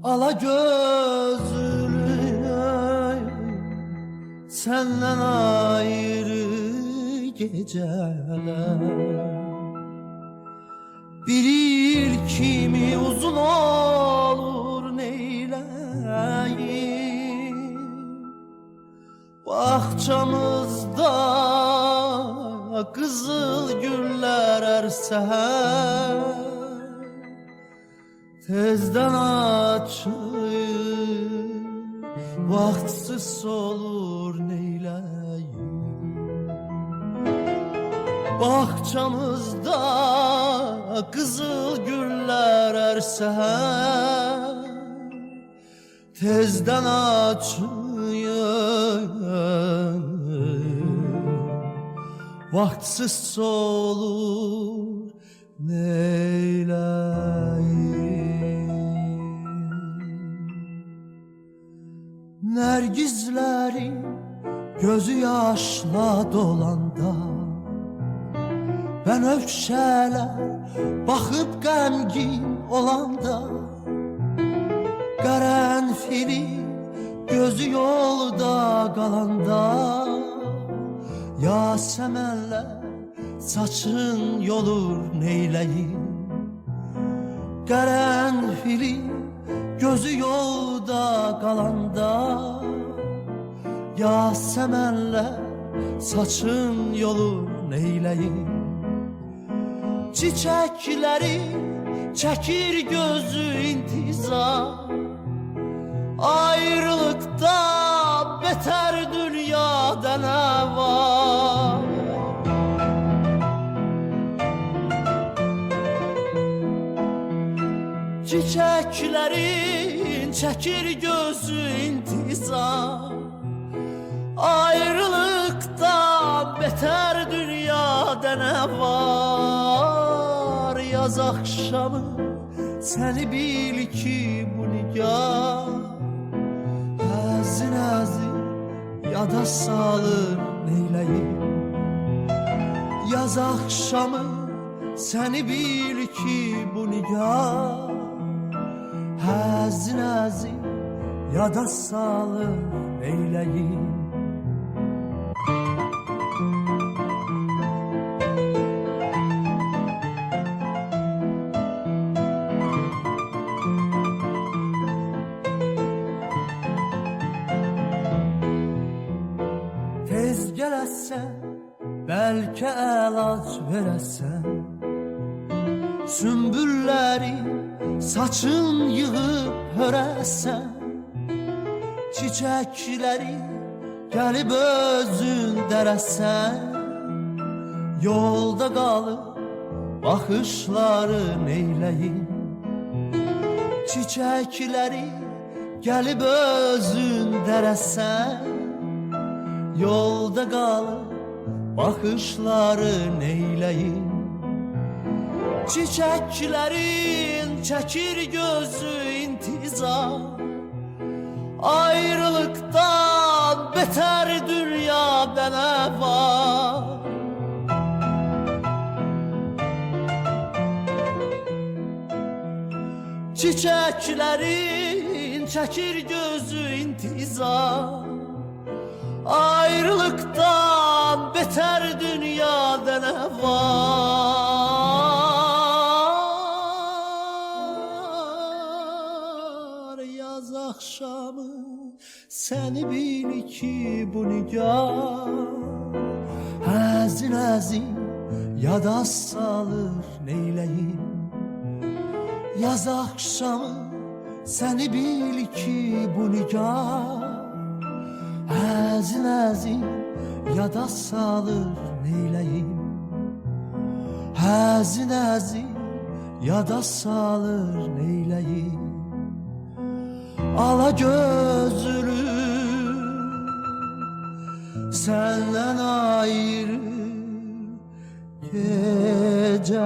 Ala gözlü senden ayrı geceler, bilir kimi uzun olur neyleyim. Bahçamızda kızıl güller erseher, tezden açır, vaktsiz solur neyleyim. Bahçamızda kızıl güller erseher, tezden açır, vaktsiz solur neyleyim. Nergizlerin gözü yaşla dolanda, ben öfşələr baxıb qəmgin olanda, qərənfili gözü yolda qalanda, yasəmənlər saçın yolur neyləyim. Qərənfili gözü yolda qalanda, yasəmənlər saçın yolur neyləyim. Çiçəkləri çəkir gözü intizar, ayrılıqda betər dünyada nə var? Çiçəklərin çəkir gözü intizar, ayrılıqda betər dünyada nə var? Yaz axşamı səni bil ki bu nigah, həzin-həzin yada salır neyləyim. Yaz axşamı səni bil ki bu nigah, həzin-həzin yada salır neyləyim. Tez gələsən, bəlkə əlac verəsən, sümbülləri saçın yığıb hörəsən, çiçəkləri gəlib özün dərəsən, yolda qalıb baxışları neyləyim. Çiçəkləri gəlib özün dərəsən, yolda qalıb baxışları neyləyim. Çiçəklərin çəkir gözü intizar, ayrılıqdan betər dünyada nə var? Çiçəklərin çəkir gözü intizar, ayrılıqdan betər dünyada nə var? Yaz axşamı səni bil ki bu nigah, həzin-həzin yada salır neyləyim. Yaz axşamı səni bil ki bu nigah, həzin-həzin yada salır neyləyim. Həzin əzin yada salır neyləyim Ala gözlü senden ayrı gece